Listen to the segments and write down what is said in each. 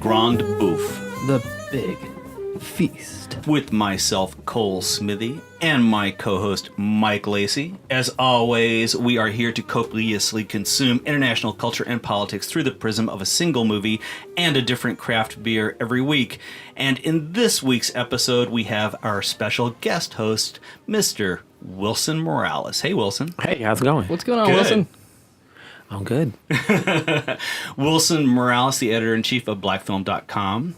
Grande Bouffe. The Big Feast. With myself, Cole Smithey, and my co-host, Mike Lacy. As always, we are here to copiously consume international culture and politics through the prism of a single movie and a different craft beer every week. And in this week's episode, we have our special guest host, Mr. Wilson Morales. Hey, Wilson. Hey, how's it going? What's going on, Good. Wilson? I'm good. Wilson Morales, the editor-in-chief of blackfilm.com,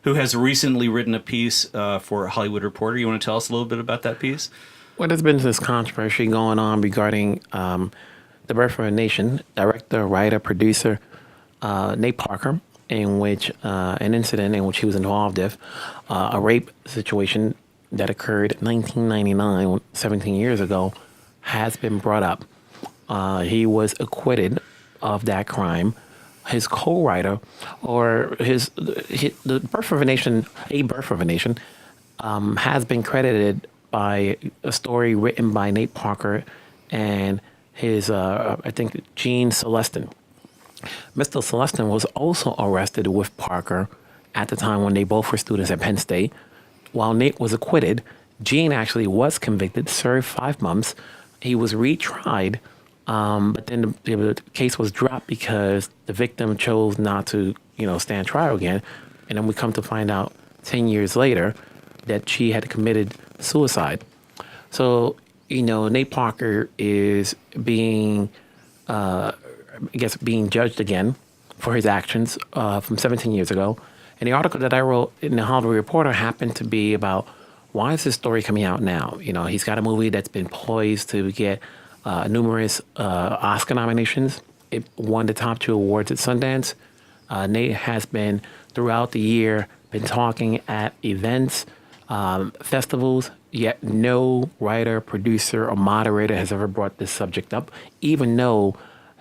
who has recently written a piece for Hollywood Reporter. You want to tell us a little bit about that piece? Well, there's been this controversy going on regarding The Birth of a Nation, director, writer, producer Nate Parker, in which an incident in which he was involved with, a rape situation that occurred in 1999, 17 years ago, has been brought up. He was acquitted of that crime. His co-writer, or The Birth of a Nation, has been credited by a story written by Nate Parker and his, I think, Gene Celestin. Mr. Celestin was also arrested with Parker at the time when they both were students at Penn State. While Nate was acquitted, Gene actually was convicted, served 5 months. He was retried. But then the case was dropped because the victim chose not to, stand trial again. And then we come to find out 10 years later that she had committed suicide. So, Nate Parker is being judged again for his actions from 17 years ago. And the article that I wrote in the Hollywood Reporter happened to be about why is this story coming out now? He's got a movie that's been poised to get numerous Oscar nominations. It won the top 2 awards at Sundance. Nate has been, throughout the year, been talking at events, festivals, yet no writer, producer, or moderator has ever brought this subject up, even though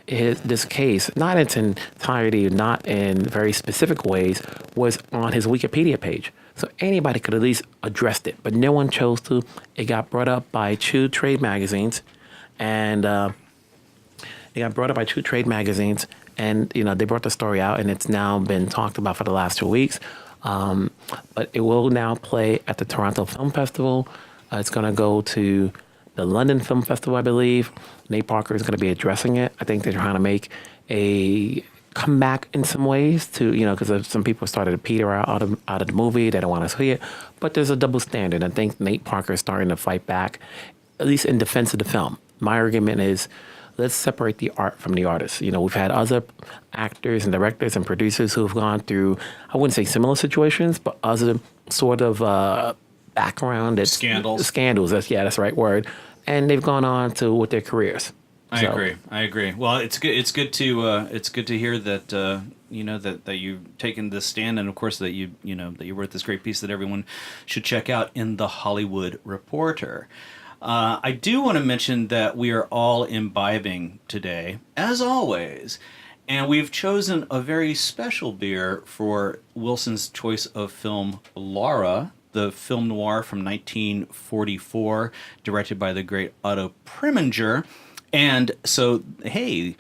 this case, not in its entirety, not in very specific ways, was on his Wikipedia page. So anybody could at least address it, but no one chose to. It got brought up by 2 trade magazines. And it got brought up by 2 trade magazines, and they brought the story out, and it's now been talked about for the last 2 weeks. But it will now play at the Toronto Film Festival. It's going to go to the London Film Festival, I believe. Nate Parker is going to be addressing it. I think they're trying to make a comeback in some ways to, because some people started to peter out of the movie. They don't want to see it. But there's a double standard. I think Nate Parker is starting to fight back, at least in defense of the film. My argument is, let's separate the art from the artist. We've had other actors and directors and producers who have gone through, I wouldn't say similar situations, but other sort of background. Scandals. That's the right word. And they've gone on with their careers. I agree. Well, it's good. It's good to hear that that you've taken this stand, and of course that you wrote this great piece that everyone should check out in the Hollywood Reporter. I do want to mention that we are all imbibing today, as always, and we've chosen a very special beer for Wilson's choice of film, Laura, the film noir from 1944, directed by the great Otto Preminger. And so, hey,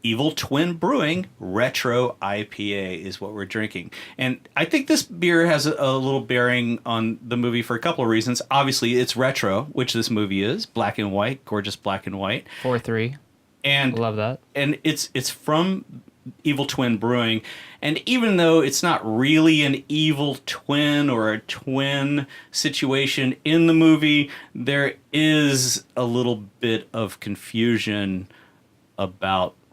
Evil Twin Brewing Retro IPA is what we're drinking. And I think this beer has a little bearing on the movie for a couple of reasons. Obviously, it's retro, which this movie is. Black and white, gorgeous black and white. 4-3. And love that. And it's from Evil Twin Brewing. And even though it's not really an evil twin or a twin situation in the movie, there is a little bit of confusion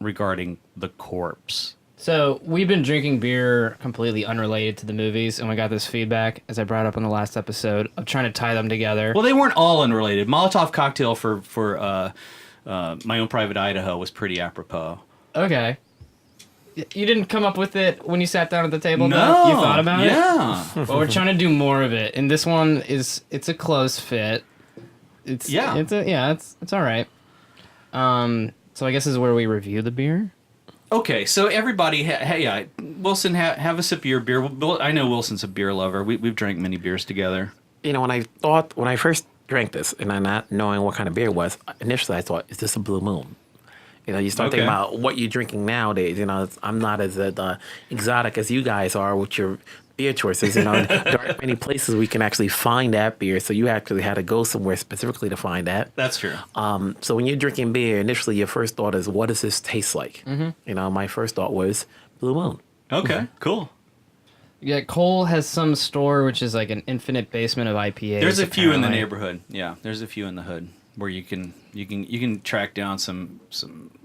regarding the corpse. So we've been drinking beer completely unrelated to the movies, and we got this feedback, as I brought up in the last episode, of trying to tie them together. Well, they weren't all unrelated. Molotov Cocktail for My Own Private Idaho was pretty apropos. Okay. You didn't come up with it when you sat down at the table? No. Though? You thought about it? Yeah. Well, we're trying to do more of it, and this one it's a close fit. It's all right. So I guess this is where we review the beer. Okay, so everybody, Wilson, have a sip of your beer. I know Wilson's a beer lover. We've drank many beers together. When I first drank this, and I'm not knowing what kind of beer it was, initially I thought, is this a Blue Moon? You know, you start thinking about what you're drinking nowadays. You know, I'm not as exotic as you guys are with your beer choices. You know, there aren't many places we can actually find that beer, so you actually had to go somewhere specifically to find that. That's true. So when you're drinking beer, initially your first thought is, what does this taste like? You know, my first thought was Blue Moon. Okay, cool. Yeah, Cole has some store which is like an infinite basement of IPAs. There's a few in the neighborhood. Yeah, there's a few in the hood where you can track down some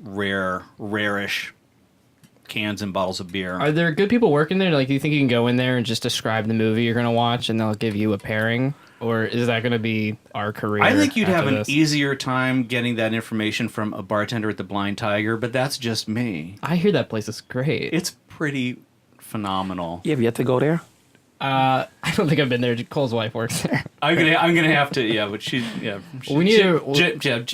rarish cans and bottles of beer. Are there good people working there? Like, do you think you can go in there and just describe the movie you're gonna watch, and they'll give you a pairing? Or is that going to be our career? I think you'd have an this? easier time getting that information from a bartender at the Blind Tiger, but that's just me. I hear that place is great. It's pretty phenomenal. You have yet to go there? I don't think I've been there. Cole's wife works there. I'm gonna have to. Yeah, but we need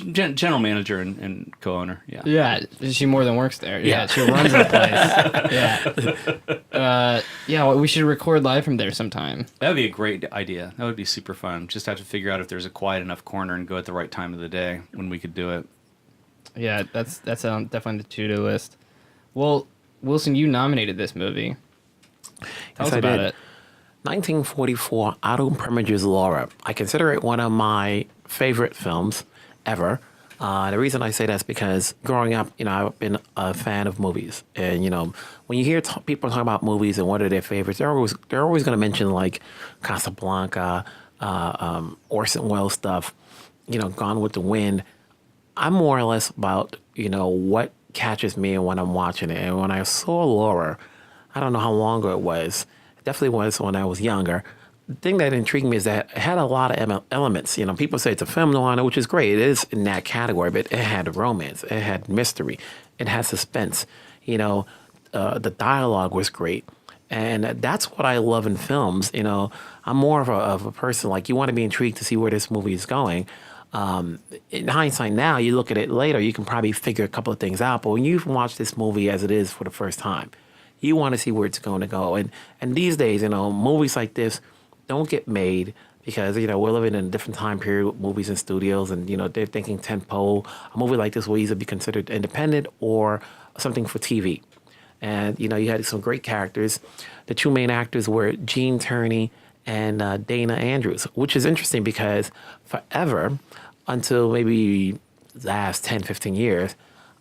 general manager and co-owner. Yeah. Yeah, she more than works there. Yeah, she runs the place. Yeah. Well, we should record live from there sometime. That'd be a great idea. That would be super fun. Just have to figure out if there's a quiet enough corner and go at the right time of the day when we could do it. Yeah, that's definitely the to-do list. Well, Wilson, you nominated this movie. Tell us about it. 1944, Otto Preminger's Laura. I consider it one of my favorite films ever. The reason I say that's because growing up, you know, I've been a fan of movies, and you know, when you hear people talk about movies and what are their favorites, they're always going to mention like Casablanca, Orson Welles stuff, you know, Gone with the Wind. I'm more or less about, you know, what catches me when I'm watching it. And when I saw Laura, I don't know how long ago it was. Definitely was when I was younger. The thing that intrigued me is that it had a lot of elements. You know, people say it's a film noir, which is great. It is in that category, but it had romance. It had mystery. It had suspense. You know, the dialogue was great. And that's what I love in films. You know, I'm more of a person, like, you want to be intrigued to see where this movie is going. In hindsight now, you look at it later, you can probably figure a couple of things out. But when you watch this movie as it is for the first time, you want to see where it's going to go. And these days, you know, movies like this don't get made because, you know, we're living in a different time period with movies and studios. And, you know, they're thinking tentpole. A movie like this will either be considered independent or something for TV. And, you know, you had some great characters. The two main actors were Gene Tierney and Dana Andrews, which is interesting because forever, until maybe last 10, 15 years,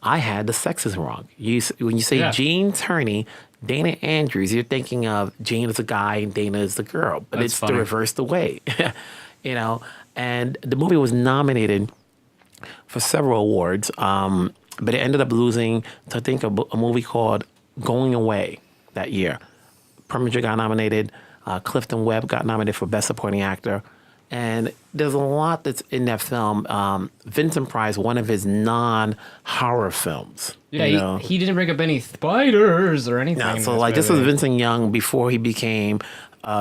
I had the sexes wrong. When you say Gene Tierney, Dana Andrews, you're thinking of Gene as a guy and Dana as the girl. But it's the reversed way, you know. And the movie was nominated for several awards, but it ended up losing to, I think, a movie called Going Away that year. Preminger got nominated. Clifton Webb got nominated for Best Supporting Actor. And there's a lot that's in that film. Vincent Price, one of his non-horror films. Yeah, you know? He didn't bring up any spiders or anything. No, so like this was Vincent Young before he became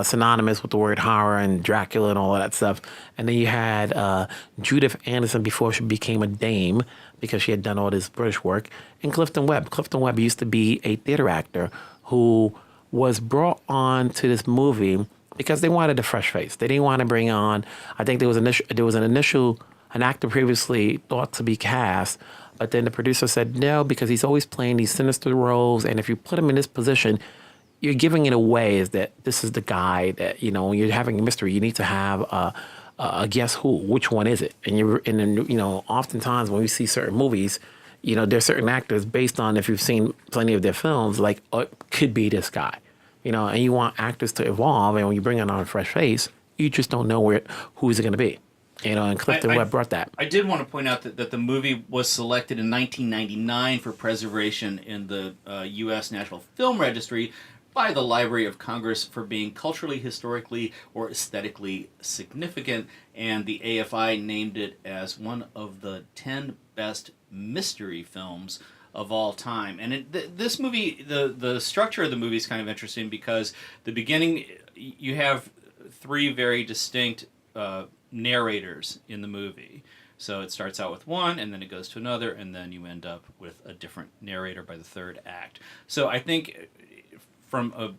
synonymous with the word horror and Dracula and all of that stuff. And then you had Judith Anderson before she became a dame because she had done all this British work. And Clifton Webb. Clifton Webb used to be a theater actor who was brought on to this movie because they wanted a fresh face. They didn't want to bring on, I think there was an actor previously thought to be cast, but then the producer said no because he's always playing these sinister roles, and if you put him in this position, you're giving it away is that this is the guy that, you know, when you're having a mystery, you need to have a guess who, which one is it? And then, you know, oftentimes when we see certain movies, you know, there's certain actors based on if you've seen plenty of their films, like, oh, it could be this guy. You know, and you want actors to evolve, and when you bring on a fresh face, you just don't know who's it going to be. You know, and Clifton Webb brought that. I did want to point out that the movie was selected in 1999 for preservation in the U.S. National Film Registry by the Library of Congress for being culturally, historically, or aesthetically significant, and the AFI named it as one of the 10 best mystery films of all time. And this movie, the structure of the movie is kind of interesting because the beginning, you have three very distinct narrators in the movie. So it starts out with one, and then it goes to another, and then you end up with a different narrator by the third act. So I think from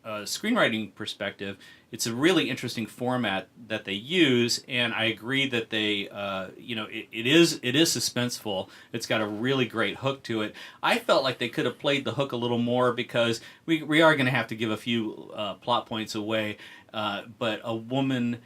screenwriting perspective, it's a really interesting format that they use, and I agree that they, it is suspenseful. It's got a really great hook to it. I felt like they could have played the hook a little more because we are going to have to give a few plot points away, but a woman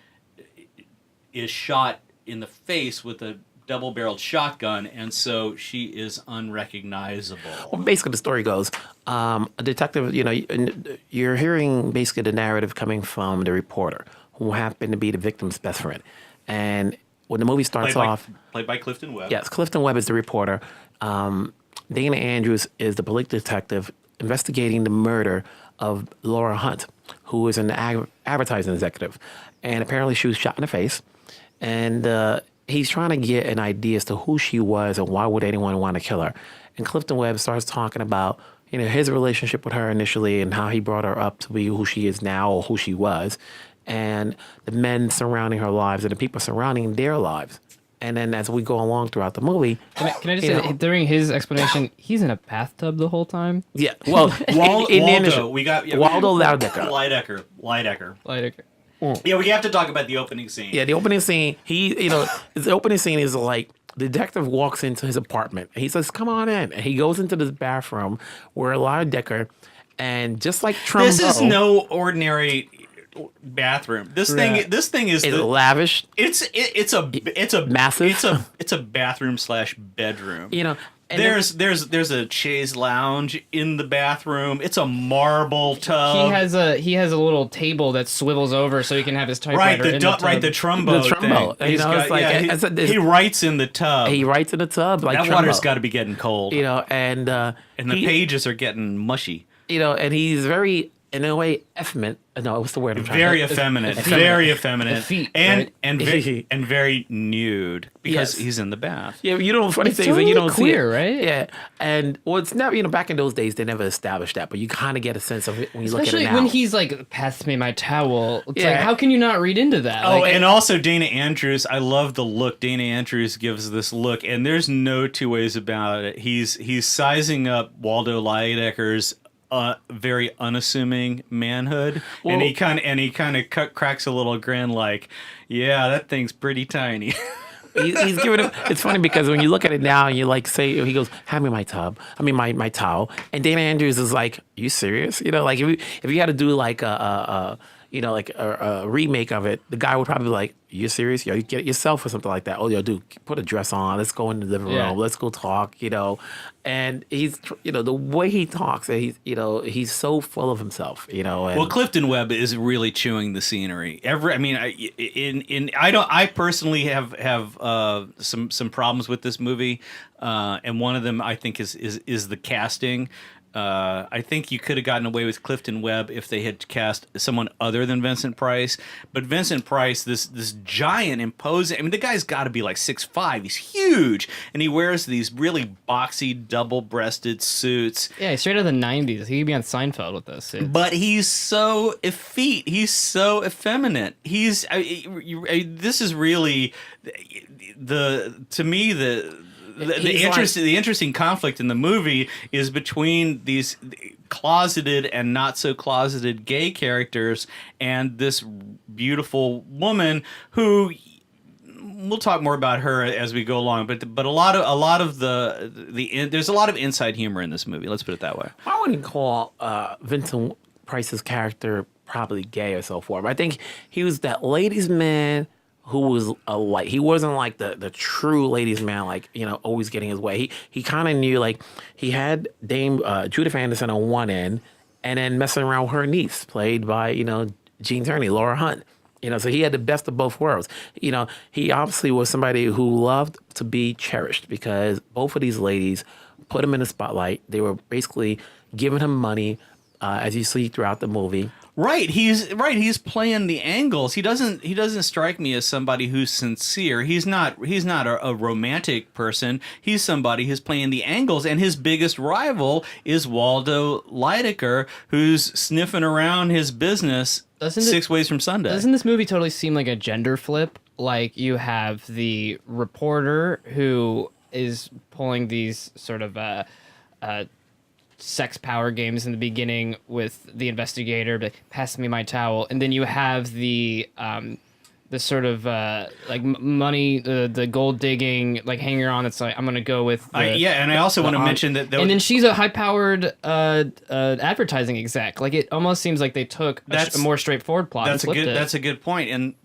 is shot in the face with a double-barreled shotgun, and so she is unrecognizable. Well, basically, the story goes, a detective, you're hearing basically the narrative coming from the reporter, who happened to be the victim's best friend. And when the movie starts played by Clifton Webb. Yes, Clifton Webb is the reporter. Dana Andrews is the police detective investigating the murder of Laura Hunt, who is an advertising executive. And apparently she was shot in the face. And he's trying to get an idea as to who she was and why would anyone want to kill her. And Clifton Webb starts talking about, his relationship with her initially and how he brought her up to be who she is now or who she was, and the men surrounding her lives and the people surrounding their lives. And then as we go along throughout the movie... Can I just say, during his explanation, he's in a bathtub the whole time? Yeah, well, Waldo, Waldo Lydecker. Lydecker. Yeah, we have to talk about the opening scene. Yeah, the opening scene, the opening scene is like, the detective walks into his apartment, and he says, come on in. And he goes into this bathroom where Lydecker, and just like Trumbo... This is no ordinary bathroom. This thing is lavish. It's a massive. It's a bathroom / bedroom. And there's a chaise lounge in the bathroom. It's a marble tub. He has a little table that swivels over so he can have his typewriter in the tub. Right, the Trumbo. The Trumbo. He writes in the tub. He writes in the tub like that Trumbo. Water's got to be getting cold. And the pages are getting mushy. And he's very, in a way, effeminate. No, what's the word I'm trying very to... effeminate. Very effeminate. Feet, and right? and very nude because he's in the bath. Yeah, funny thing is totally you don't queer, see it. right? Yeah, and it's never, back in those days they never established that, but you kind of get a sense of it when you look at it now. Especially when he's like, pass me my towel. It's like, how can you not read into that? And also Dana Andrews, I love the look. Dana Andrews gives this look, and there's no two ways about it. He's sizing up Waldo Lydecker's very unassuming manhood, well, and he kind of cracks a little grin like, yeah, that thing's pretty tiny. He's giving him. It's funny because when you look at it now, and you like say, he goes, "Hand me my towel," and Dana Andrews is like, "You serious?" Like if you had to do like a remake of it, the guy would probably be like, "You serious? Yo, you get it yourself or something like that." "Oh, yo, dude, put a dress on. Let's go in the living room. Let's go talk." And he's, the way he talks, he's so full of himself. And Clifton Webb is really chewing the scenery. I personally have some problems with this movie, and one of them I think is the casting. I think you could have gotten away with Clifton Webb if they had cast someone other than Vincent Price. But Vincent Price, this giant, imposing... the guy's got to be like 6'5". He's huge. And he wears these really boxy, double-breasted suits. Yeah, straight out of the 90s. He could be on Seinfeld with those suits. But he's so effete. He's so effeminate. This is really... The interesting conflict in the movie is between these closeted and not so closeted gay characters and this beautiful woman who, we'll talk more about her as we go along, but a lot of there's a lot of inside humor in this movie. Let's put it that way. I wouldn't call Vincent Price's character probably gay or so forth. I think he was that ladies' man who was he wasn't like the true ladies' man, always getting his way. He kind of knew, he had Dame Judith Anderson on one end, and then messing around with her niece, played by Gene Tierney, Laura Hunt. So he had the best of both worlds. He obviously was somebody who loved to be cherished because both of these ladies put him in the spotlight. They were basically giving him money, as you see throughout the movie. Right, he's playing the angles. He doesn't strike me as somebody who's sincere. He's not a romantic person. He's somebody who's playing the angles, and his biggest rival is Waldo Lydecker, who's sniffing around his business 6 ways from Sunday. Doesn't this movie totally seem like a gender flip? Like, you have the reporter who is pulling these sort of sex power games in the beginning with the investigator to pass me my towel, and then you have the sort of like money, the gold digging like hanger on. That's like I'm gonna go with. And I also want to mention that. And then she's a high powered advertising exec. Like it almost seems like they took a more straightforward plot. That's a good point. And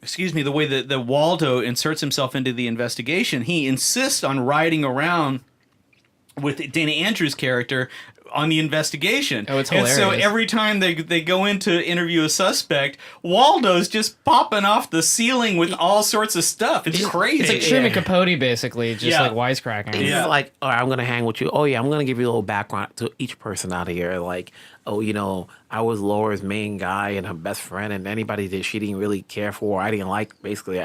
excuse me, the way that Waldo inserts himself into the investigation, he insists on riding around with Dana Andrews' character on the investigation. Oh, it's hilarious. And so every time they go in to interview a suspect, Waldo's just popping off the ceiling with all sorts of stuff. It's crazy. It's like Truman Capote, basically, just like wisecracking. It's like, all right, I'm going to hang with you. Oh, yeah, I'm going to give you a little background to each person out of here. Like, oh, you know, I was Laura's main guy and her best friend, and anybody that she didn't really care for, I didn't like, basically,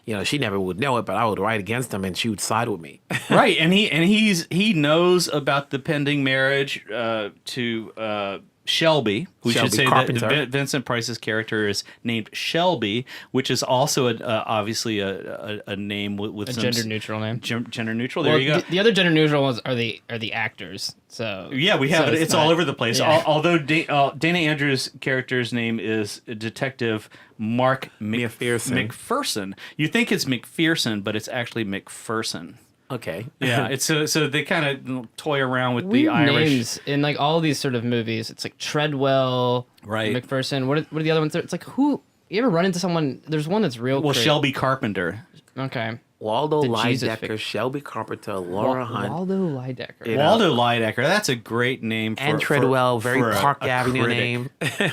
you know, she never would know it, but I would write against them, and she would side with me. Right, and he knows about the pending marriage to Shelby. We should say Carpenter. that Vincent Price's character is named Shelby, which is also obviously a name with some gender neutral name. Gender neutral. There you go. The other gender neutral ones are the actors. So yeah, we have it. It's all over the place. Yeah. Although Dana Andrews' character's name is Detective Mark McPherson. You think it's McPherson, but it's actually McPherson. Okay. Yeah, it's so they kind of toy around with Weird the Irish names in like all these sort of movies. It's like Treadwell, right? McPherson. What are the other ones? It's like who? You ever run into someone? There's one that's real. Shelby Carpenter. Okay. Waldo Lydecker, Shelby Carpenter, Laura Hunt. Waldo Lydecker. Waldo Lydecker. That's a great name. And Treadwell, very Park Avenue name.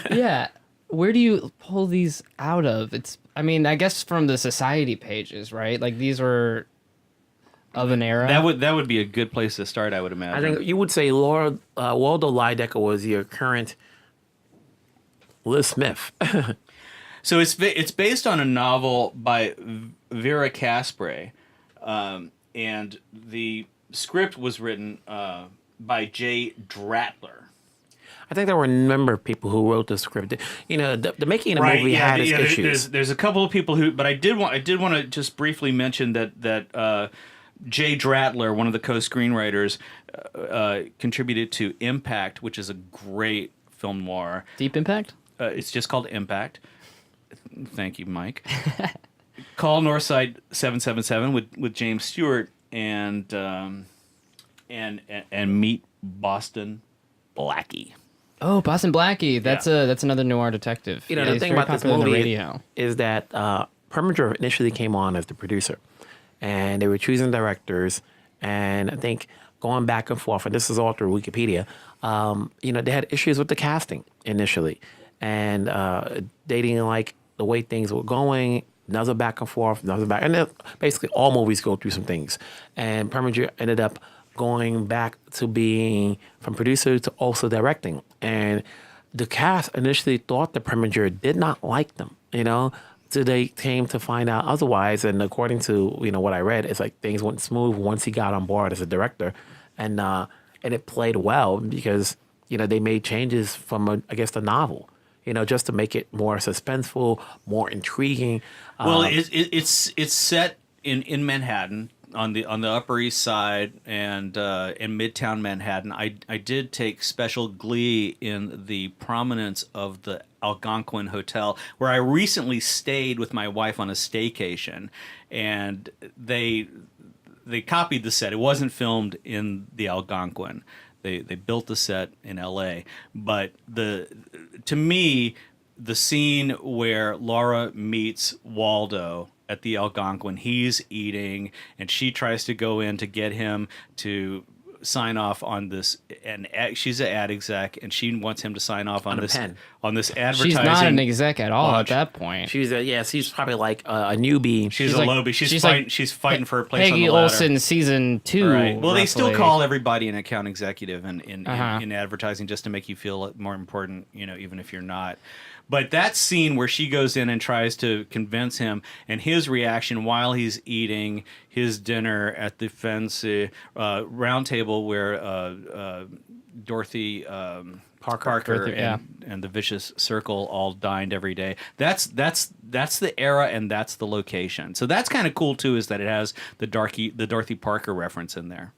Yeah. Where do you pull these out of? I mean, I guess from the society pages, right? Like these were of an era. That would be a good place to start, I would imagine. I think you would say Waldo Lydecker was your current Liz Smith. So it's based on a novel by Vera Caspre, and the script was written by Jay Dratler. I think there were a number of people who wrote the script. You know, the making of the movie had its issues. There's a couple of people who, but I did want to just briefly mention that Jay Dratler, one of the co-screenwriters, contributed to Impact, which is a great film noir. Deep Impact? It's just called Impact. Thank you, Mike. Call Northside 777 with James Stewart and meet Boston Blackie. Oh, Boston Blackie. That's another noir detective. You know, the thing about this movie is that Preminger initially came on as the producer, and they were choosing directors, and I think going back and forth, and this is all through Wikipedia, you know, they had issues with the casting initially, and they didn't like the way things were going. Another back and forth, and basically all movies go through some things. And Preminger ended up going back to being from producer to also directing. And the cast initially thought that Preminger did not like them, you know, so they came to find out otherwise. And according to, you know, what I read, it's like things went smooth once he got on board as a director, and it played well because, you know, they made changes from I guess the novel, you know, just to make it more suspenseful, more intriguing. Well, it's set in Manhattan on the Upper East Side and in Midtown Manhattan. I did take special glee in the prominence of the Algonquin Hotel, where I recently stayed with my wife on a staycation, and they copied the set. It wasn't filmed in the Algonquin. They built the set in L.A. But to me, the scene where Laura meets Waldo at the Algonquin, he's eating, and she tries to go in to get him to sign off on this. And she's an ad exec, and she wants him to sign off on this advertising. She's not an exec at all at that point. She's probably like a newbie. She's a lowbie. She's fighting for a place Peggy on the ladder. Olsen season 2. Right. Well, they still roughly. call everybody an account executive in advertising just to make you feel more important, you know, even if you're not. But that scene where she goes in and tries to convince him, and his reaction while he's eating his dinner at the fancy round table where Dorothy Parker and the Vicious Circle all dined every day. That's the era, and that's the location. So that's kind of cool too, is that it has the Dorothy Parker reference in there.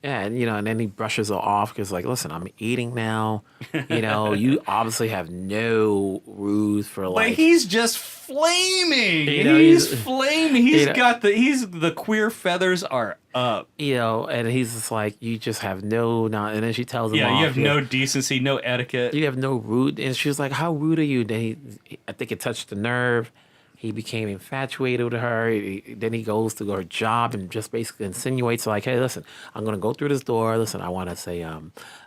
Yeah, and and then he brushes her off because, like, listen, I'm eating now. You obviously have no rules for But like. he's just flaming. He's Flaming. He's the queer feathers are up. And he's just like, you just have and then she tells him, Yeah, off, you have no decency, no etiquette. you have no rude, and she was like, how rude are you? Then I think it touched the nerve. He became infatuated with her. Then he goes to her job and just basically insinuates like, hey, listen, I'm going to go through this door. Listen, I want to say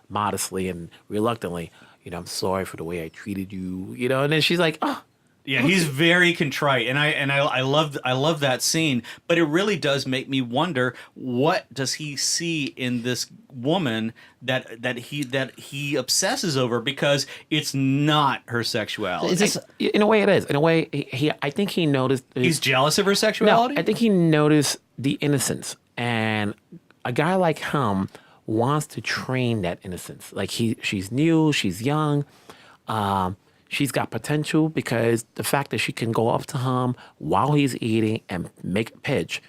modestly and reluctantly, I'm sorry for the way I treated you. And then she's like, oh. Yeah, he's very contrite, and I love that scene. But it really does make me wonder, what does he see in this woman that he obsesses over, because it's not her sexuality. In a way, it is. In a way, I think he noticed. He's jealous of her sexuality. No, I think he noticed the innocence, and a guy like him wants to train that innocence. Like she's new, she's young. She's got potential because the fact that she can go up to him while he's eating and make a pitch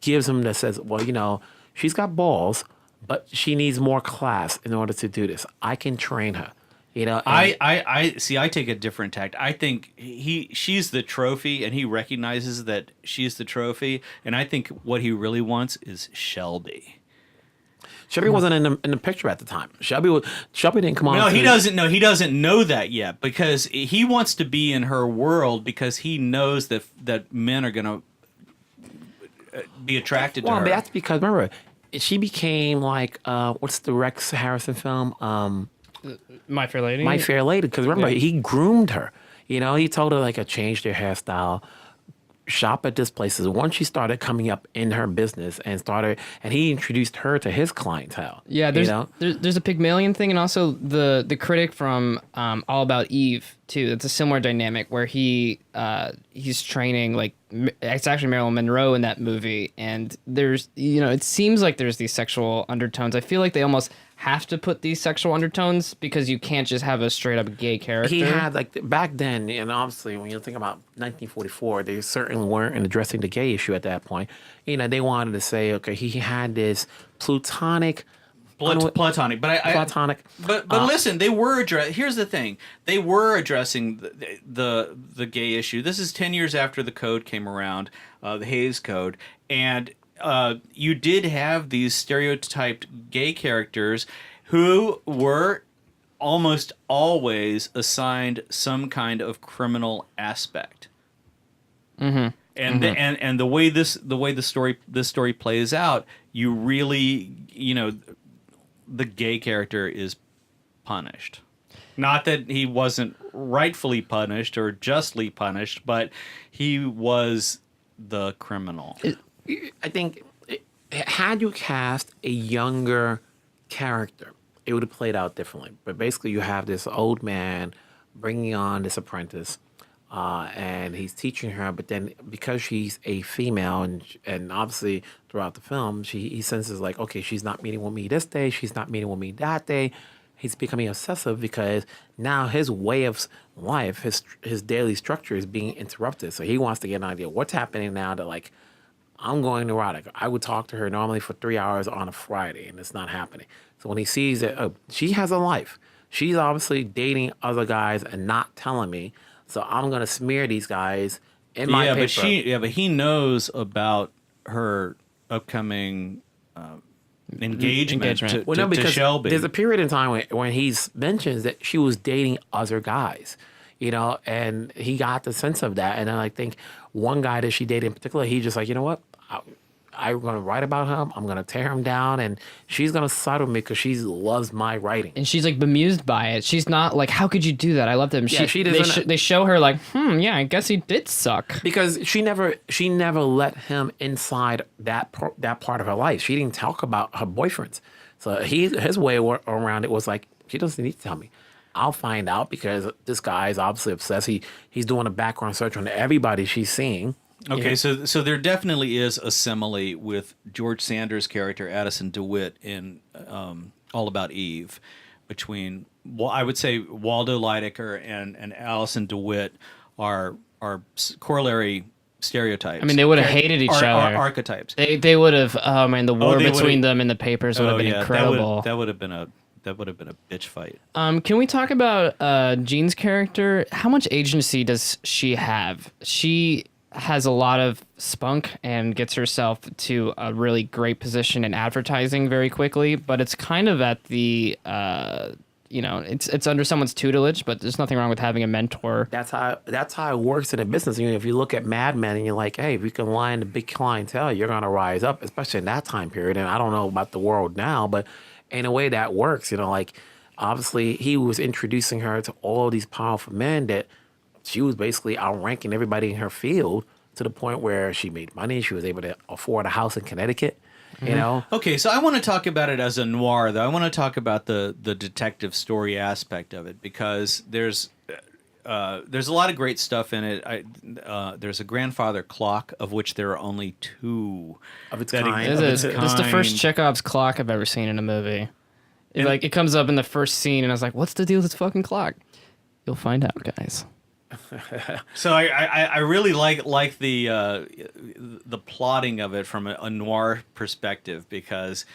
gives him that says, well, she's got balls, but she needs more class in order to do this. I can train her. I see. I take a different tact. I think she's the trophy, and he recognizes that she's the trophy. And I think what he really wants is Shelby. Shelby wasn't in the picture at the time. Shelby didn't come on. No, he doesn't know. He doesn't know that yet, because he wants to be in her world, because he knows that men are going to be attracted to her. Well, that's because, remember, she became like what's the Rex Harrison film? My Fair Lady. My Fair Lady. Because remember, he groomed her. He told her like a change their hairstyle. Shop at this place. Once she started coming up in her business and he introduced her to his clientele. Yeah, there's a Pygmalion thing, and also the critic from All About Eve too. It's a similar dynamic where he's training, like, it's actually Marilyn Monroe in that movie, and there's it seems like there's these sexual undertones. I feel like they almost have to put these sexual undertones because you can't just have a straight up gay character. He had, like, back then, and obviously when you think about 1944, they certainly weren't addressing the gay issue at that point. They wanted to say, okay, he had this platonic. Platonic, but platonic. But listen, they were here's the thing: they were addressing the gay issue. This is 10 years after the code came around, the Hays Code, and you did have these stereotyped gay characters who were almost always assigned some kind of criminal aspect. Mm-hmm. And the way this story plays out, you really the gay character is punished. Not that he wasn't rightfully punished or justly punished, but he was the criminal. I think had you cast a younger character, it would have played out differently. But basically, you have this old man bringing on this apprentice, and he's teaching her. But then, because she's a female, and obviously throughout the film, he senses like, okay, she's not meeting with me this day, she's not meeting with me that day. He's becoming obsessive because now his way of life, his daily structure is being interrupted. So he wants to get an idea what's happening now that, like, I'm going neurotic. I would talk to her normally for 3 hours on a Friday, and it's not happening. So when he sees that, oh, she has a life. She's obviously dating other guys and not telling me. So I'm going to smear these guys in my paper. But he knows about her upcoming engagement. To Shelby. There's a period in time when he mentions that she was dating other guys. And he got the sense of that. And I think one guy that she dated in particular, he just like, you know what? I'm going to write about him. I'm going to tear him down. And she's going to side with me because she loves my writing. And she's like bemused by it. She's not like, how could you do that? I love them. Yeah, she doesn't. They show her like, yeah, I guess he did suck. Because she never let him inside that part of her life. She didn't talk about her boyfriends. So his way around it was like, she doesn't need to tell me. I'll find out because this guy is obviously obsessed. He's doing a background search on everybody she's seeing. Okay, so there definitely is a simile with George Sanders' character Addison DeWitt in All About Eve, between, well, I would say Waldo Lydecker and Allison DeWitt are corollary stereotypes. I mean, they would have hated each other. Archetypes. They would have. Oh man, the war they between would've- them in the papers would have been incredible. That would have been a bitch fight. Can we talk about Jean's character? How much agency does she have? She has a lot of spunk and gets herself to a really great position in advertising very quickly, but it's kind of at the it's under someone's tutelage, but there's nothing wrong with having a mentor. That's how it works in a business. You know, if you look at Mad Men and you're like, hey, if you can line the big clientele, you're gonna rise up, especially in that time period. And I don't know about the world now, but in a way that works. You know, like obviously he was introducing her to all these powerful men that she was basically outranking everybody in her field to the point where she made money. She was able to afford a house in Connecticut. You know. Okay, so I want to talk about it as a noir, though. I want to talk about the detective story aspect of it because there's a lot of great stuff in it. There's a grandfather clock of which there are only 2 Of its that kind. exist. This is the first Chekhov's clock I've ever seen in a movie. It comes up in the first scene, and I was like, "What's the deal with this fucking clock?" You'll find out, guys. So I really like the plotting of it from a noir perspective because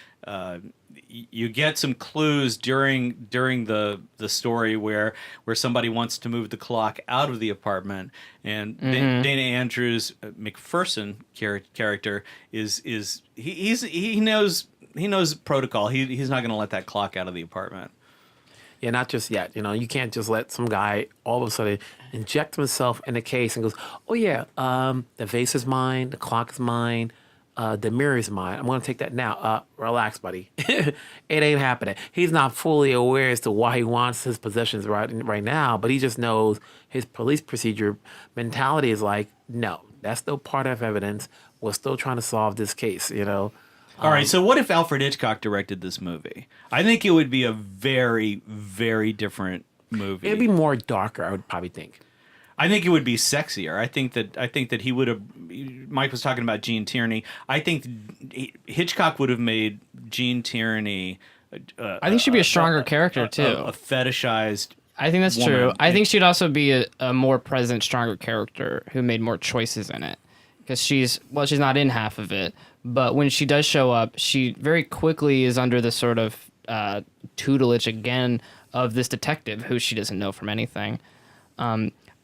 you get some clues during the story where somebody wants to move the clock out of the apartment, and Dana Andrews McPherson character he knows protocol. He's not going to let that clock out of the apartment. Yeah, not just yet. You know, you can't just let some guy all of a sudden inject himself in a case and goes, "Oh yeah, the vase is mine, the clock is mine, the mirror is mine. I'm gonna take that now." Relax, buddy. It ain't happening. He's not fully aware as to why he wants his possessions right now, but he just knows his police procedure mentality is like, no, that's still part of evidence. We're still trying to solve this case. You know. All right, so what if Alfred Hitchcock directed this movie? I think it would be a very, very different movie. It'd be more darker, I would probably think. I think it would be sexier. I think that he would have. Mike was talking about Gene Tierney. I think Hitchcock would have made Gene Tierney. I think she'd be a stronger character too. A fetishized. I think that's woman. true. I think she'd also be a more present, stronger character who made more choices in it. Because she's not in half of it, but when she does show up, she very quickly is under the sort of tutelage again of this detective who she doesn't know from anything.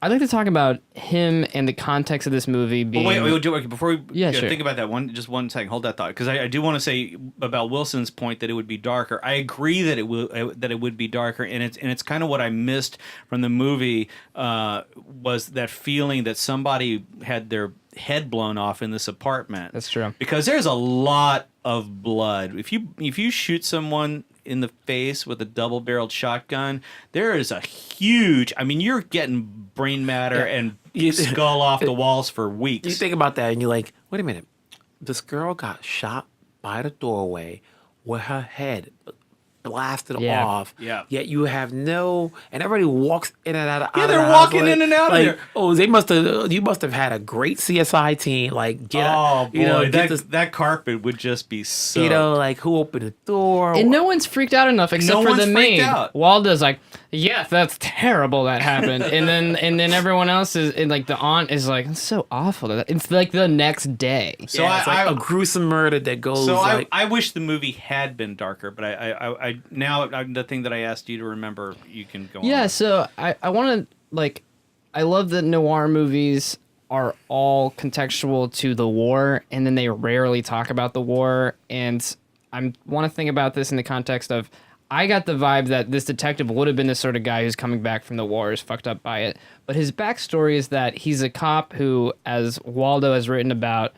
I'd like to talk about him and the context of this movie being... Well, wait, before we sure. think about that, one second, hold that thought, because I do want to say about Wilson's point that it would be darker. I agree that it would be darker, and it's kind of what I missed from the movie was that feeling that somebody had their head blown off in this apartment. That's true. Because there's a lot of blood. If you shoot someone in the face with a double-barreled shotgun, there is a huge... I mean, you're getting brain matter and skull off the walls for weeks. You think about that and you're like, wait a minute. This girl got shot by the doorway with her head blasted off. Yeah. Yet you have no... And everybody walks in and out of they're walking in and out of there. Oh, you must have had a great CSI team. Like, that carpet would just be so... You know, like, who opened the door? And no one's freaked out enough except No for one's the freaked maid. out. Waldo's like, yeah, that's terrible that happened. and then everyone else is, and like the aunt is like, it's so awful. It's like the next day. So it's like a gruesome murder that goes So like... I wish the movie had been darker, but I now the thing that I asked you to remember, you can go on. Yeah, so I want to, like, I love that noir movies are all contextual to the war, and then they rarely talk about the war, and I want to think about this in the context of, I got the vibe that this detective would have been the sort of guy who's coming back from the war, is fucked up by it, but his backstory is that he's a cop who, as Waldo has written about,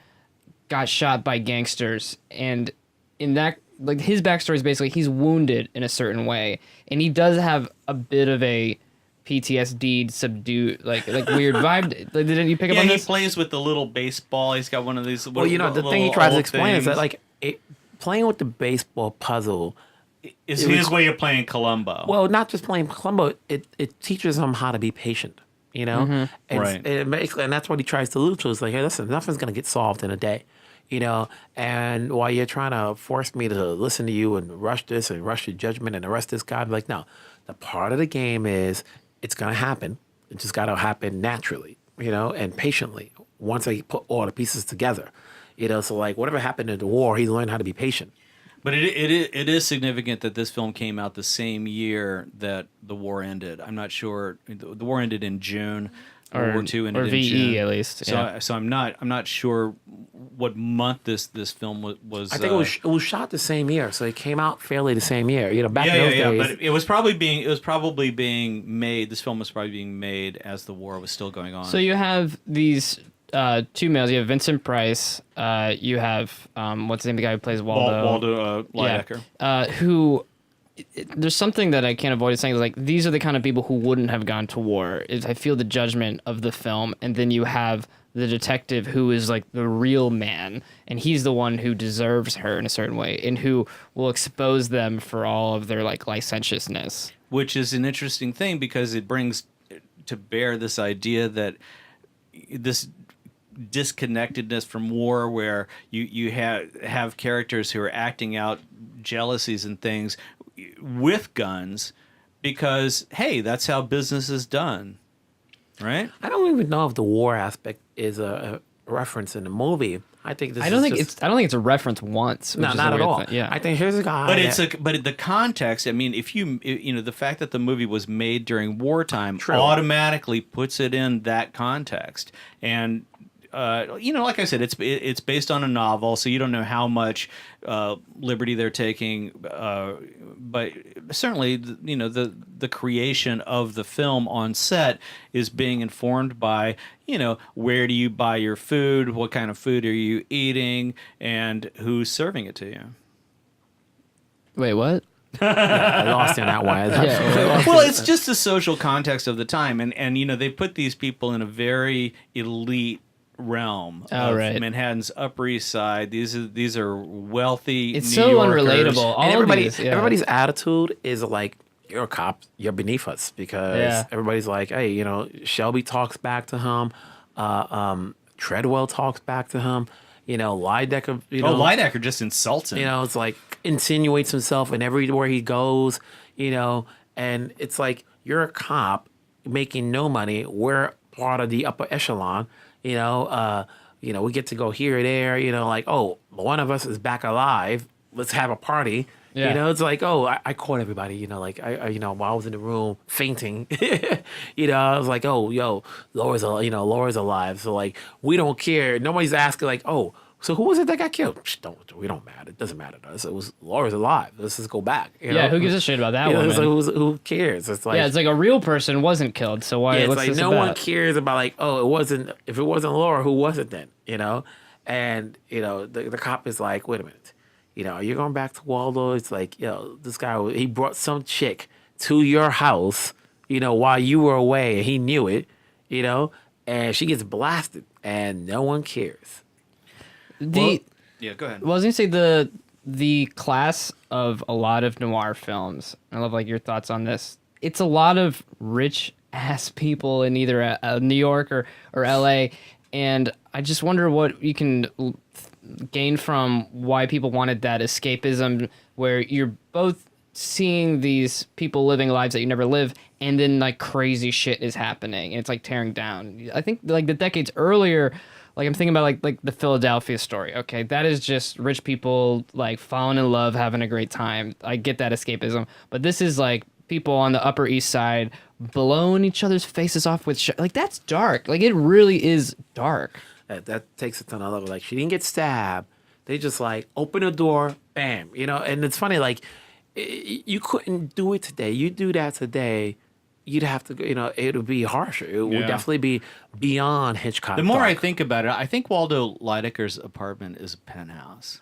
got shot by gangsters, and in that, like, his backstory is basically he's wounded in a certain way, and he does have a bit of a PTSD subdued, like weird vibe. Like, didn't you pick up on this? He plays with the little baseball. He's got one of these. Well, you know, the thing he tries to explain is that, like, playing with the baseball puzzle is his way of playing Columbo. Well, not just playing Columbo, it teaches him how to be patient, you know? And, Right. and that's what he tries to allude to. It's like, hey, listen, nothing's going to get solved in a day, you know? And while you're trying to force me to listen to you and rush this and rush your judgment and arrest this guy, I'm like, no, the part of the game is it's going to happen. It just got to happen naturally, you know, and patiently. once they put all the pieces together. So like whatever happened in the war, he learned how to be patient. But it is significant that this film came out the same year that the war ended. I'm not sure. The war ended in June. World War II ended or in VE June. at least. So Yeah. so I'm not sure what month this film was. I think it was shot the same year, so it came out fairly the same year. Back in those days. But it was probably being made. This film was probably being made as the war was still going on. So you have these two males. You have Vincent Price. You have what's the name of the guy who plays Waldo? Waldo Lydecker. Who there's something that I can't avoid saying. Like these are the kind of people who wouldn't have gone to war. I feel the judgment of the film, and then you have the detective who is like the real man, and he's the one who deserves her in a certain way, and who will expose them for all of their like licentiousness. Which is an interesting thing because it brings to bear this idea that this disconnectedness from war, where you have characters who are acting out jealousies and things with guns because, hey, that's how business is done, right? I don't even know if the war aspect is a reference in the movie. I think this. I don't think it's a reference once. No, not at all. Yeah, I think here's a guy. But the context. I mean, if the fact that the movie was made during wartime True. automatically puts it in that context, and like I said, it's based on a novel, so you don't know how much liberty they're taking, but certainly, the creation of the film on set is being informed by, where do you buy your food, what kind of food are you eating, and who's serving it to you. Wait, what? I lost in that one. Well, it's just the social context of the time, and they put these people in a very elite realm of Manhattan's Upper East Side. These are wealthy. It's New so Yorkers. unrelatable. All And everybody's attitude is like, you're a cop, you're beneath us, because everybody's like, hey, Shelby talks back to him, Treadwell talks back to him, Lydecker. Lydecker just insults him. It's like insinuates himself in everywhere he goes, and it's like, you're a cop making no money. We're part of the upper echelon. We get to go here or there, like, oh, one of us is back alive. Let's have a party. Yeah. It's like, oh, I caught everybody, like, while I was in the room fainting, I was like, oh, yo, Laura's alive. So like, we don't care. Nobody's asking like, oh, so who was it that got killed? We don't matter. It doesn't matter to us. It was Laura's alive. Let's just go back. Who gives a shit about that woman? Who cares? It's like, it's like a real person wasn't killed. So why? it's what's like this no about? one cares about like, oh, it wasn't. If it wasn't Laura, who was it then? And the cop is like, wait a minute, you're going back to Waldo. It's like, this guy, he brought some chick to your house, while you were away, and he knew it, and she gets blasted, and no one cares. Go ahead. Well, I was gonna say the class of a lot of noir films. I love like your thoughts on this. It's a lot of rich ass people in either New York or LA, and I just wonder what you can gain from why people wanted that escapism, where you're both seeing these people living lives that you never live, and then like crazy shit is happening, and it's like tearing down. I think like the decades earlier. Like I'm thinking about like the Philadelphia story. Okay, that is just rich people like falling in love, having a great time. I get that escapism, but this is like people on the Upper East Side blowing each other's faces off with like that's dark. Like it really is dark. That takes it to another level. Like she didn't get stabbed. They just like open a door, bam. And it's funny. Like you couldn't do it today. You do that today. You'd have to, it would be harsher. It would definitely be beyond Hitchcock. The more dark. I think about it, I think Waldo Lydecker's apartment is a penthouse.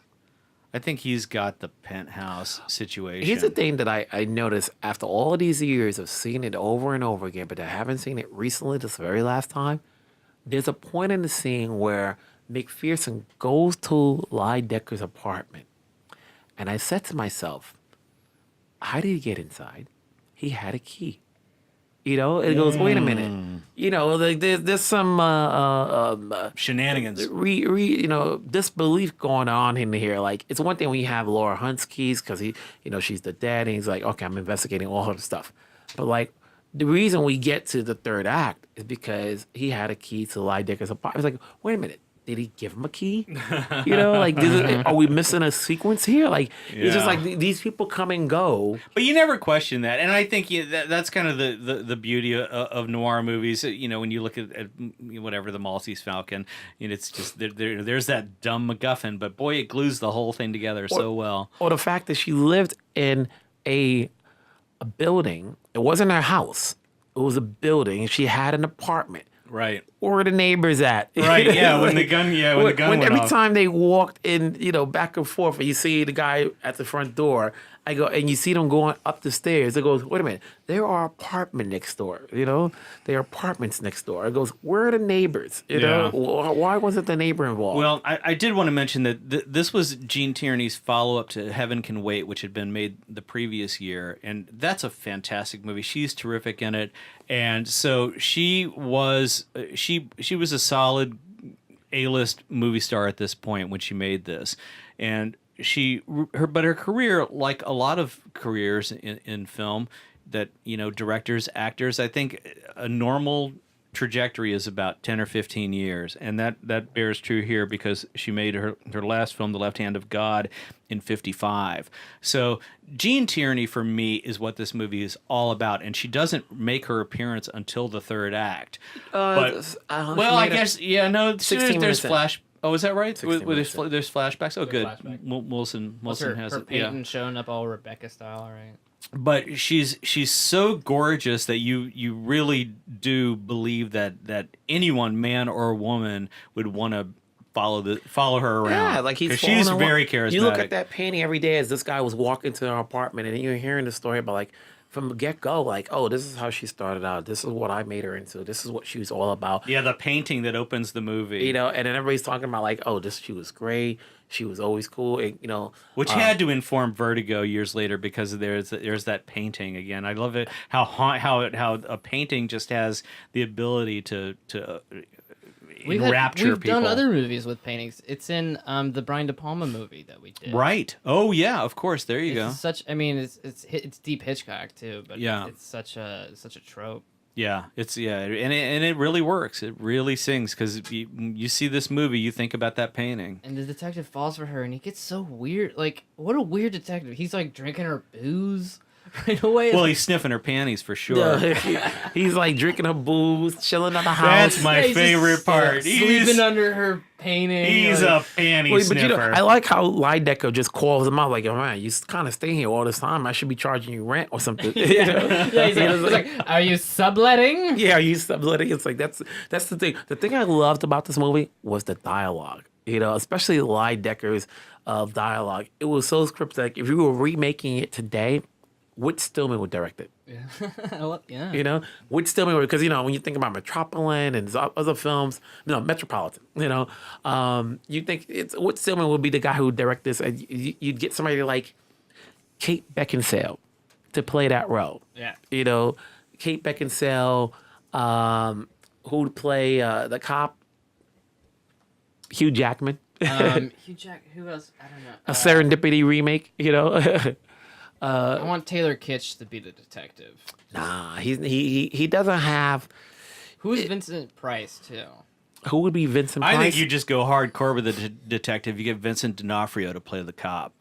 I think he's got the penthouse situation. Here's the thing that I noticed after all of these years of seeing it over and over again, but I haven't seen it recently, this very last time. There's a point in the scene where McPherson goes to Lydecker's apartment. And I said to myself, how did he get inside? He had a key. It goes, wait a minute. Like there's some shenanigans. Disbelief going on in here. Like it's one thing when you have Laura Hunt's keys because she's the dad, and he's like, okay, I'm investigating all her stuff. But like the reason we get to the third act is because he had a key to Lydecker's apartment. It's like, wait a minute. Did he give him a key? Like, are we missing a sequence here? Like, it's just like these people come and go. But you never question that, and I think that's kind of the beauty of noir movies. When you look at whatever the Maltese Falcon, it's just there's that dumb MacGuffin, but boy, it glues the whole thing together so well. Or the fact that she lived in a building. It wasn't her house. It was a building, and she had an apartment. Right. Where are the neighbors at? Right, yeah, when the gun went every off. time they walked in, back and forth, and you see the guy at the front door, I go, and you see them going up the stairs. It goes, wait a minute, there are apartments next door, There are apartments next door. It goes, where are the neighbors? Why wasn't the neighbor involved? Well, I did want to mention that this was Gene Tierney's follow-up to Heaven Can Wait, which had been made the previous year, and that's a fantastic movie. She's terrific in it, and so she was a solid A-list movie star at this point when she made this, and her career, like a lot of careers in film, that directors, actors, I think a normal trajectory is about 10 or 15 years, and that bears true here because she made her last film, The Left Hand of God, in 1955. So Gene Tierney for me is what this movie is all about, and she doesn't make her appearance until the third act. I guess there's flash. Oh, is that right? There's flashbacks. Oh, good. Wilson has her it. Peyton showing up all Rebecca style, right? But she's so gorgeous that you really do believe that anyone, man or woman, would want to follow her around. Yeah, like she's very charismatic. You look at that painting every day as this guy was walking to her apartment, and you're hearing the story about like from the get-go, like, oh, this is how she started out. This is what I made her into. This is what she was all about. Yeah, the painting that opens the movie. And then everybody's talking about like, oh, she was great. She was always cool. And, which had to inform Vertigo years later because there's that painting again. I love it how a painting just has the ability to enrapture people. We've done other movies with paintings. It's in the Brian De Palma movie that we did. Right. Oh yeah, of course. There you go. It's deep Hitchcock too, but it's such a trope. Yeah, and it really works. It really sings because you see this movie, you think about that painting. And the detective falls for her, and he gets so weird. Like, what a weird detective. He's like drinking her booze right away. Well, he's sniffing her panties for sure. He's like drinking her booze, chilling at the house. That's my favorite part. He's sleeping under her painting. He's a panty sniffer. I like how Lydecker just calls him out like, "Oh man, you kind of staying here all this time. I should be charging you rent or something." He's like, "Are you subletting?" Yeah, are you subletting? It's like that's the thing. The thing I loved about this movie was the dialogue. Especially Lydecker's dialogue. It was so scripted. Like if you were remaking it today, Whit Stillman would direct it. Yeah. Whit Stillman would, because when you think about Metropolitan and other films, Metropolitan, you think Whit Stillman would be the guy who would direct this, and you'd get somebody like Kate Beckinsale to play that role. Yeah. Kate Beckinsale, who would play the cop, Hugh Jackman. Who else? I don't know. A Serendipity remake, I want Taylor Kitsch to be the detective. Nah, he doesn't have. Who is Vincent Price too? Who would be Vincent Price? I think you just go hardcore with the detective. You get Vincent D'Onofrio to play the cop.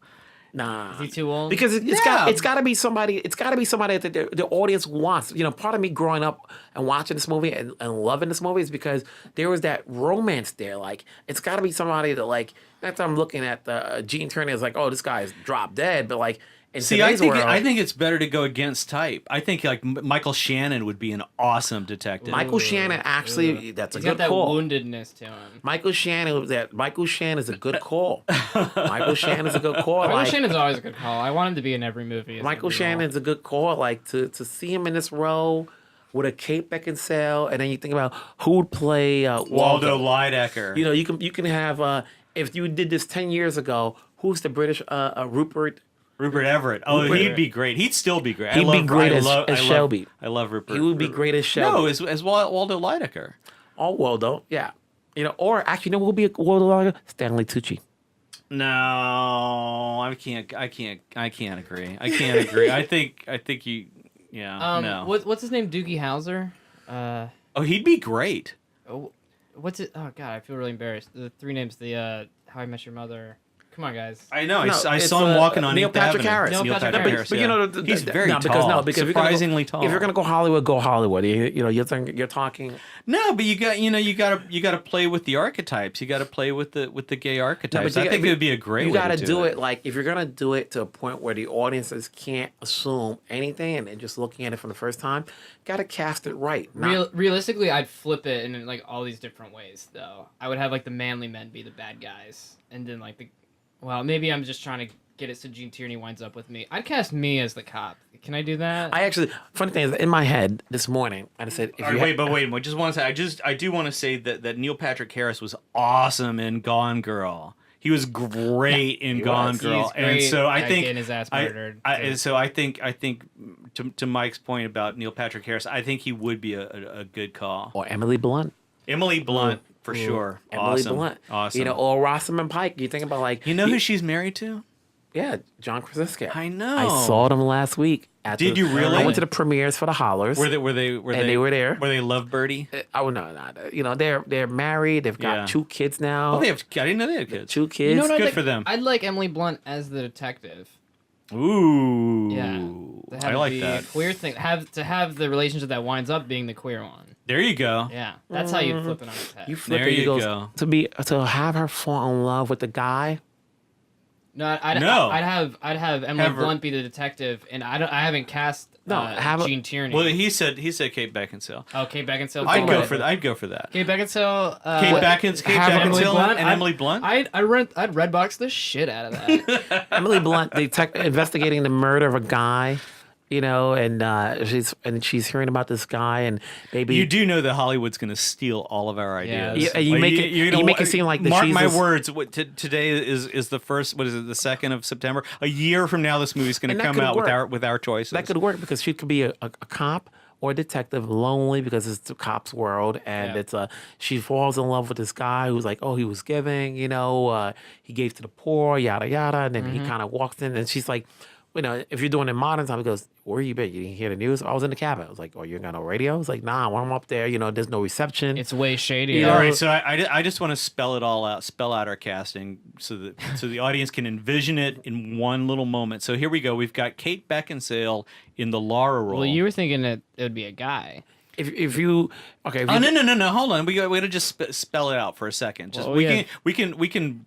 Nah, is he too old? Because it's got to be somebody. It's got to be somebody that the audience wants. Part of me growing up and watching this movie and loving this movie is because there was that romance there. Like it's got to be somebody that like. That's why I'm looking at the Gene Tierney. It's like, oh, this guy's drop dead, but like. I think it's better to go against type. I think like Michael Shannon would be an awesome detective. Michael Shannon actually, that's a good call. He's got that woundedness to him. Michael Shannon is a good call. Michael Shannon is a good call. Michael Shannon's always a good call. I want him to be in every movie. Michael Shannon's a good call. Like to see him in this role with a Kate Beckinsale, and then you think about who would play Waldo Lydecker. You can have if you did this 10 years ago, who's the British Rupert Everett. Oh, he'd be great. He'd still be great. He'd be great as Shelby. I love Rupert. He would be great as Shelby. No, as Waldo Lydecker. Oh, Waldo, yeah. Or actually, who will be Waldo Lydecker? Stanley Tucci. No, I can't agree. I can't agree. I think you. Yeah. No. What's his name? Doogie Howser. Oh, he'd be great. Oh, what's it? Oh God, I feel really embarrassed. The three names. The How I Met Your Mother. Come on, guys. I know. No, I it's, saw him walking on Neil 8th Patrick Avenue. Harris. Neil Patrick Harris. But yeah. you know, He's very no, tall. because surprisingly tall. If you're gonna go Hollywood, go Hollywood. You're talking. No, but you got to play with the archetypes. You got to play with the gay archetypes. I think it would be a great You way got to to do it like if you're gonna do it to a point where the audiences can't assume anything and just looking at it for the first time, got to cast it right. Realistically, I'd flip it in like all these different ways. Though I would have like the manly men be the bad guys, and then like well, maybe I'm just trying to get it so Gene Tierney winds up with me. I'd cast me as the cop. Can I do that? I actually, funny thing is, in my head this morning, I said, if All right, wait. I just want to say, I do want to say that Neil Patrick Harris was awesome in Gone Girl. He was great in Gone Girl, and so I think getting his ass murdered. So I think to Mike's point about Neil Patrick Harris, I think he would be a good call. Or Emily Blunt. Emily Blunt for sure. Emily Awesome. Blunt. Awesome. You know, or Rosamund Pike. You think about like who she's married to? Yeah, John Krasinski. I know. I saw them last week. Did you really? I went to the premieres for the Hollers. Were they were there. Were they Love Birdie? Oh no, not. You know, they're married. They've got 2 kids now. Oh, I didn't know they had kids. 2 kids. You know what Good for them. I'd like Emily Blunt as the detective. Ooh. Yeah. I like be that. A queer thing. Have the relationship that winds up being the queer one. There you go. Yeah. That's how you flip it on its head. You flip There it. you Goes, go. To have her fall in love with the guy. No, I'd have Emily Blunt be the detective, and I haven't cast Gene Tierney. Well, he said Kate Beckinsale. Oh, Kate Beckinsale. I'd go for that. Kate Beckinsale. Kate Beckinsale and Emily Blunt. I'd Redbox the shit out of that. Emily Blunt, investigating the murder of a guy. You know, and she's hearing about this guy, and maybe you do know that Hollywood's going to steal all of our ideas. Yeah, you make it seem like mark my words. Today is the first. What is it? The 2nd of September. A year from now, this movie's going to come out with our choices. That could work because she could be a cop or a detective, lonely because it's the cop's world, and she falls in love with this guy who's like, oh, he was giving, you know, he gave to the poor, yada yada, and then he kind of walks in, and she's like. You know, if you're doing it in modern time, it goes, where you been? You didn't hear the news? I was in the cabin. I was like, oh, you ain't got no radio? I was like, nah, when I'm up there, you know, there's no reception. It's way shady. You know? All right, so I just want to spell out our casting so the audience can envision it in one little moment. So here we go. We've got Kate Beckinsale in the Laura role. Well, you were thinking that it would be a guy. If you okay. No. Hold on. We got to just spell it out for a second. Just we can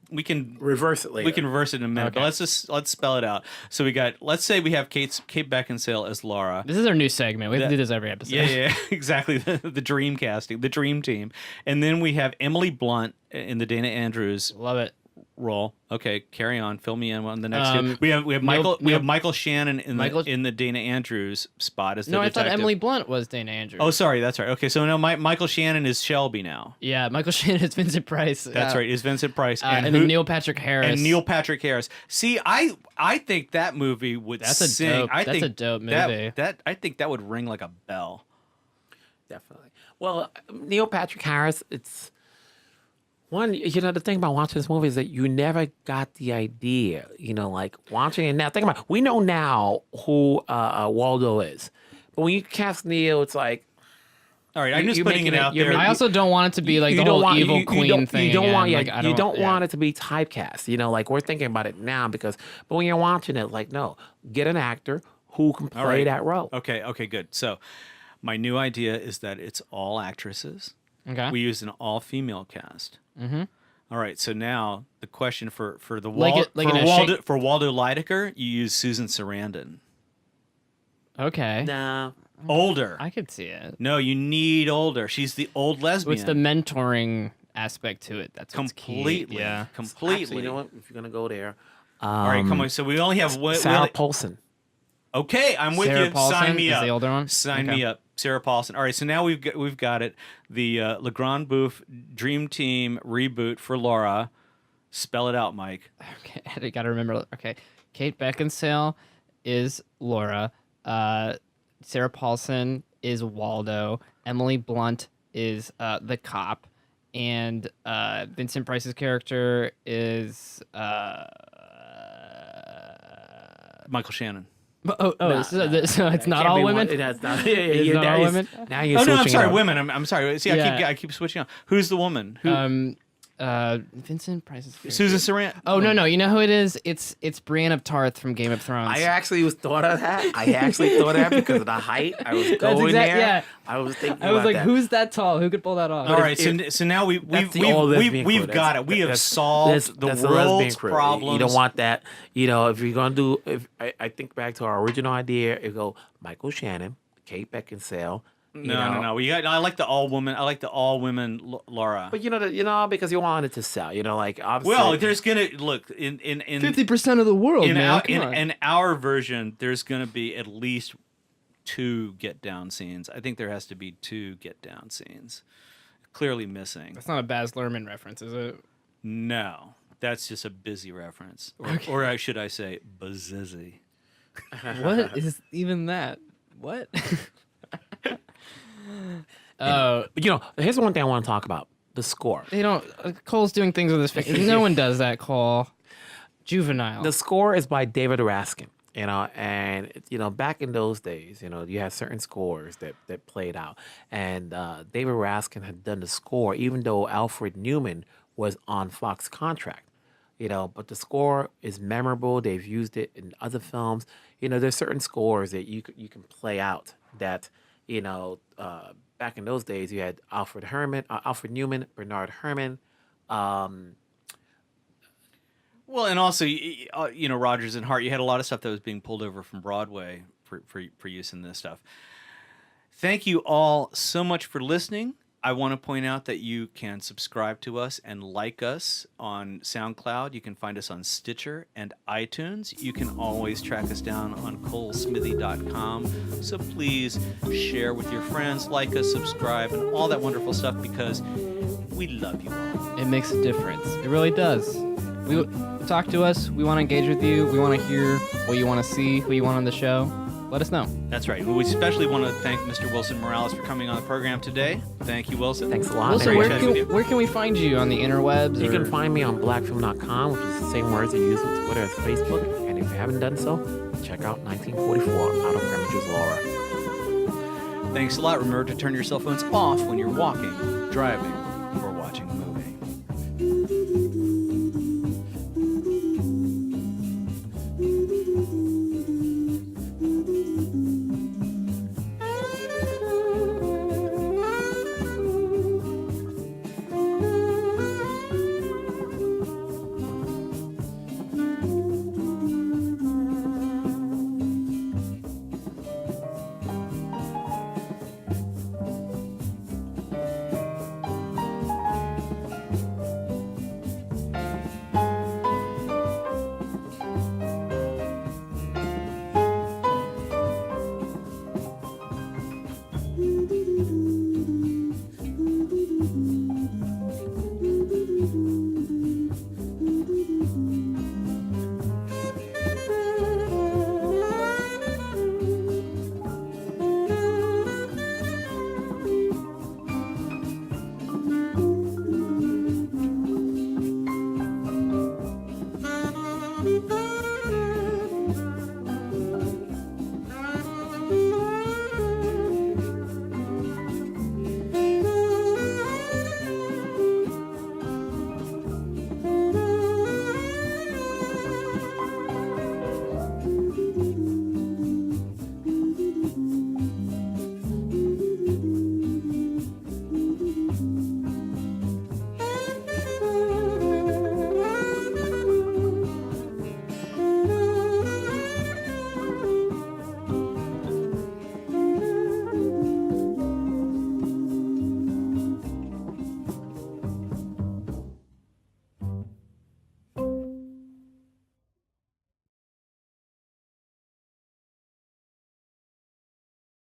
reverse it later. We can reverse it in a minute. Okay. But let's spell it out. So let's say we have Kate Beckinsale as Laura. This is our new segment. We have to do this every episode. Yeah, exactly. The dream casting, the dream team, and then we have Emily Blunt in the Dana Andrews Love it. role. Okay, carry on. Fill me in on the next two. We have Michael Shannon in the Dana Andrews spot as the detective. I thought Emily Blunt was Dana Andrews. Oh, sorry, that's right. Okay, so now Michael Shannon is Shelby now. Yeah, Michael Shannon is Vincent Price. That's right, is Vincent Price, and then Neil Patrick Harris. And Neil Patrick Harris. See, I think that movie would sing. That's a dope movie. I think that would ring like a bell. Definitely. Well, Neil Patrick Harris, it's. One, you know, the thing about watching this movie is that you never got the idea, you know, like watching it now. Think about it. We know now who Waldo is. But when you cast Neil, it's like. All right, I'm just putting it out there. I also don't want it to be like the whole evil queen thing. You don't want it to be typecast. You know, like we're thinking about it now but when you're watching it, like, no, get an actor who can play that role. Okay, good. So my new idea is that it's all actresses. Okay. We used an all-female cast. Mm-hmm. All right, so now the question for Waldo Lydecker, you use Susan Sarandon. Okay. No. Older. I could see it. No, you need older. She's the old lesbian. What's the mentoring aspect to it? That's what's completely. Key. Yeah. Completely. Actually, you know what? If you're gonna go there, all right, come on. So we only have one. Sarah Paulson. Okay, I'm with Sarah you. Paulson Sign me is up. the older one? Sign Okay. me up. Sarah Paulson. All right, so now we've got it. The Le Grande Bouffe Dream Team reboot for Laura. Spell it out, Mike. Okay, I gotta remember. Okay, Kate Beckinsale is Laura. Sarah Paulson is Waldo. Emily Blunt is the cop, and Vincent Price's character is Michael Shannon. So it's not can't all be women. That's not. It's not all women. Now you're Oh no, I'm switching sorry, it up. women. I'm sorry. See, Yeah. I keep switching on. Who's the woman? Who? Vincent Price's character. Susan Sarandon. Oh no! You know who it is? It's Brienne of Tarth from Game of Thrones. I actually was thought of that. Because of the height. I was going there. Yeah. I was thinking. I was about like, that. who's that tall? Who could pull that off? All right, so now we've got it. We have solved the world's problems. You don't want that. If you're gonna do, if I think back to our original idea, it go Michael Shannon, Kate Beckinsale. No. I like the all woman. I like the all women Laura. But because you wanted to sell. Like obviously. Well, there's gonna look in 50% of the world, man. in our version, there's gonna be at least 2 get down scenes. I think there has to be 2 get down scenes. Clearly missing. That's not a Baz Luhrmann reference, is it? No, that's just a busy reference, or should I say, bazizzy. What is even that? What? Oh, here's one thing I want to talk about: the score. they don't. Cole's doing things with his face. No one does that, Cole. Juvenile. The score is by David Raskin. And back in those days, you had certain scores that played out, and David Raskin had done the score, even though Alfred Newman was on Fox contract. But the score is memorable. They've used it in other films. There's certain scores that you can play out that, back in those days you had Alfred Newman, Bernard Herrmann. Well, and also, Rodgers and Hart. You had a lot of stuff that was being pulled over from Broadway for use in this stuff. Thank you all so much for listening. I want to point out that you can subscribe to us and like us on SoundCloud. You can find us on Stitcher and iTunes. You can always track us down on colesmithy.com. So please share with your friends, like us, subscribe, and all that wonderful stuff because we love you all. It makes a difference. It really does. Talk to us. We want to engage with you. We want to hear what you want to see, who you want on the show. Let us know. That's right. We especially want to thank Mr. Wilson Morales for coming on the program today. Thank you, Wilson. Thanks a lot. Wilson, where can we find you on the interwebs? You can find me on blackfilm.com, which is the same words they use with Twitter as Facebook. And if you haven't done so, check out 1944, Otto Preminger's Laura. Thanks a lot. Remember to turn your cell phones off when you're walking, driving, or watching a movie.